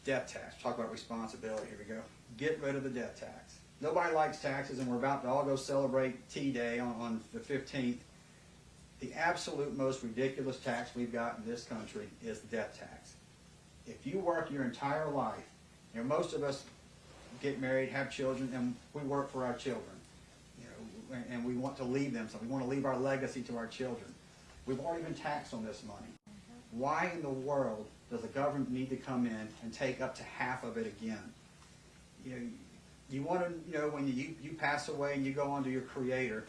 Death tax. Talk about responsibility. Here we go. Get rid of the death tax. Nobody likes taxes, and we're about to all go celebrate T-Day on the 15th. The absolute most ridiculous tax we've got in this country is the death tax. If you work your entire life, you know, most of us get married, have children, and we work for our children. You know, and we want to leave them something. We want to leave our legacy to our children. We've already been taxed on this money. Why in the world does the government need to come in and take up to half of it again? You know, you want to, you know, when you pass away and you go on to your Creator,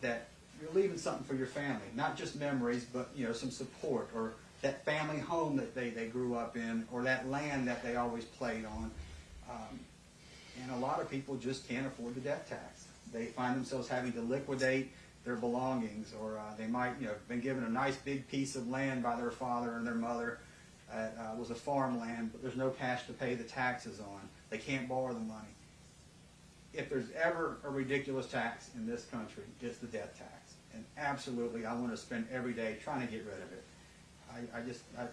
that you're leaving something for your family, not just memories, but, you know, some support, or that family home that they grew up in, or that land that they always played on. And a lot of people just can't afford the death tax. They find themselves having to liquidate their belongings, or they might, you know, have been given a nice big piece of land by their father and their mother. Was a farmland, but there's no cash to pay the taxes on. They can't borrow the money. If there's ever a ridiculous tax in this country, it's the death tax. And absolutely, I want to spend every day trying to get rid of it.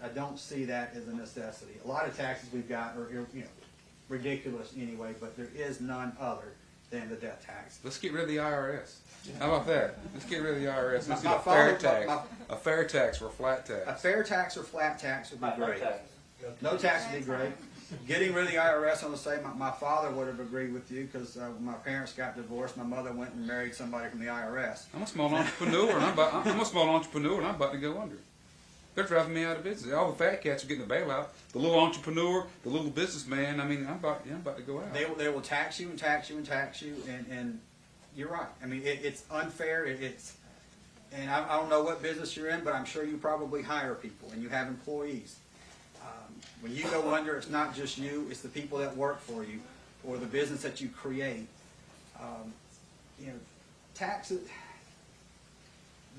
I don't see that as a necessity. A lot of taxes we've got are, you know, ridiculous anyway, but there is none other than the death tax. Let's get rid of the IRS. How about that? Let's get rid of the IRS. Let's My get a fair father- tax. A fair tax or a flat A tax. fair tax or flat tax would be great. No tax would be great. Getting rid of the IRS, I'm going to say my father would have agreed with you, because when my parents got divorced, my mother went and married somebody from the IRS. I'm a small entrepreneur, and I'm about to go under. They're driving me out of business. All the fat cats are getting the bailout. The little entrepreneur, the little businessman. I mean, I'm about to go out. They will tax you and tax you and tax you, and you're right. I mean, it's unfair. And I don't know what business you're in, but I'm sure you probably hire people and you have employees. When you go under, it's not just you; it's the people that work for you, or the business that you create. You know, taxes.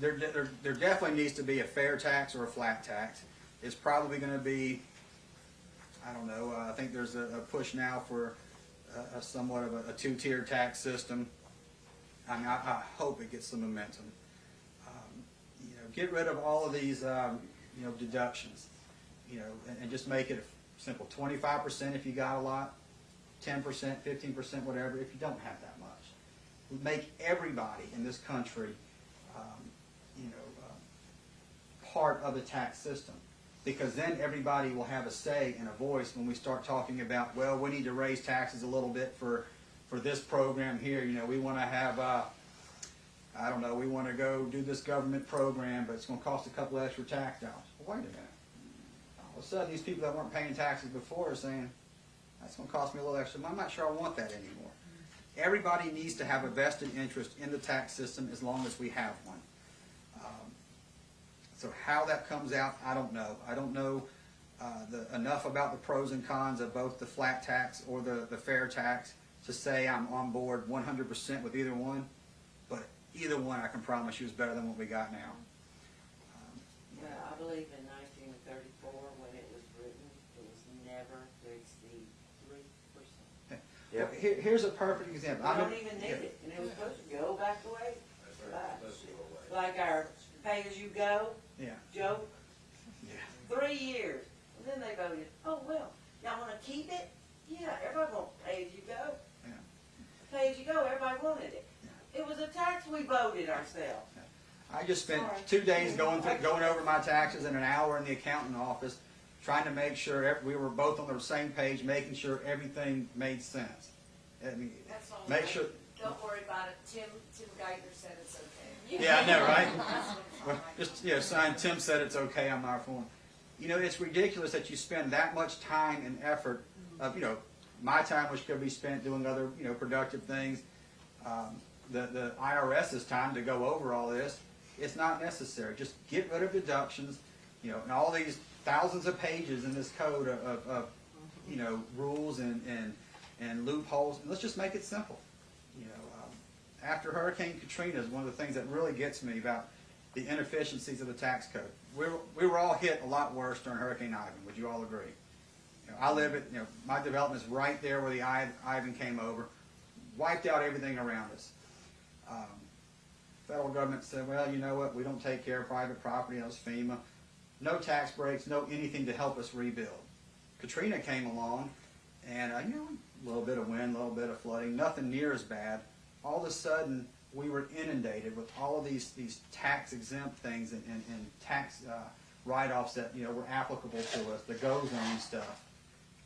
There definitely needs to be a fair tax or a flat tax. It's probably going to be, I don't know, I think there's a push now for somewhat of a two-tier tax system. I mean, I hope it gets some momentum. You know, get rid of all of these, you know, deductions, you know, and just make it simple. 25% if you got a lot, 10%, 15%, whatever, if you don't have that much. Make everybody in this country you know, part of the tax system, because then everybody will have a say and a voice when we start talking about, well, we need to raise taxes a little bit for this program here. You know, we want to have, I don't know, we want to go do this government program, but it's going to cost a couple extra tax dollars. Well, wait a minute. All of a sudden, these people that weren't paying taxes before are saying, that's going to cost me a little extra. I'm not sure I want that anymore. Everybody needs to have a vested interest in the tax system as long as we have one. So how that comes out, I don't know. I don't know enough about the pros and cons of both the flat tax or the fair tax to say I'm on board 100% with either one. But either one, I can promise you, is better than what we got now. Well, I believe in 1934, when it was written, it was never to exceed 3%. Well, here's a perfect example. We don't even need it, and it was supposed to go back the way. Like our pay-as-you-go joke. Yeah. 3 years. And then they voted, oh, well, y'all want to keep it? Yeah, everybody wants pay-as-you-go. Yeah. Pay-as-you-go, everybody wanted it. It was a tax we voted ourselves. I just spent 2 days going over my taxes and an hour in the accountant office trying to make sure we were both on the same page, making sure everything made sense. I mean, that's all make right. sure. Don't worry about it. Tim Geithner said it's okay. Yeah, I know, right? Well, just, you know, sign Tim said it's okay on my form. You know, it's ridiculous that you spend that much time and effort of, you know, my time, which could be spent doing other, you know, productive things. The IRS's time to go over all this, it's not necessary. Just get rid of deductions, you know, and all these thousands of pages in this code of you know, rules and loopholes. And let's just make it simple. You know, after Hurricane Katrina is one of the things that really gets me about the inefficiencies of the tax code. We were all hit a lot worse during Hurricane Ivan. Would you all agree? You know, I live at, you know, my development is right there where the Ivan came over, wiped out everything around us. Federal government said, well, you know what, we don't take care of private property, that was FEMA. No tax breaks, no anything to help us rebuild. Katrina came along, and you know, a little bit of wind, a little bit of flooding, nothing near as bad. All of a sudden, we were inundated with all of these tax exempt things and tax write-offs that, you know, were applicable to us, the GO zone stuff.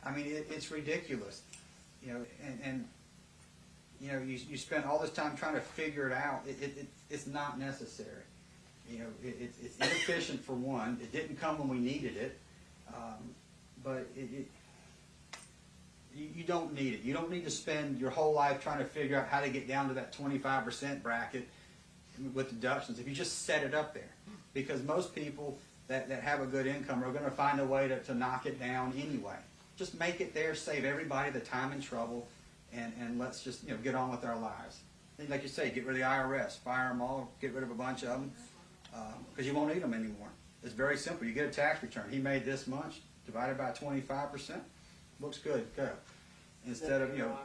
I mean, it's ridiculous, you know, and you know, you spend all this time trying to figure it out. It's not necessary. You know, it's inefficient for one. It didn't come when we needed it, but you don't need it. You don't need to spend your whole life trying to figure out how to get down to that 25% bracket with deductions if you just set it up there. Because most people that have a good income are going to find a way to knock it down anyway. Just make it there, save everybody the time and trouble, and let's just, you know, get on with our lives. And like you say, get rid of the IRS, fire them all, get rid of a bunch of them, because you won't need them anymore. It's very simple. You get a tax return. He made this much, divided by 25%. Looks good, go. Instead of, you know,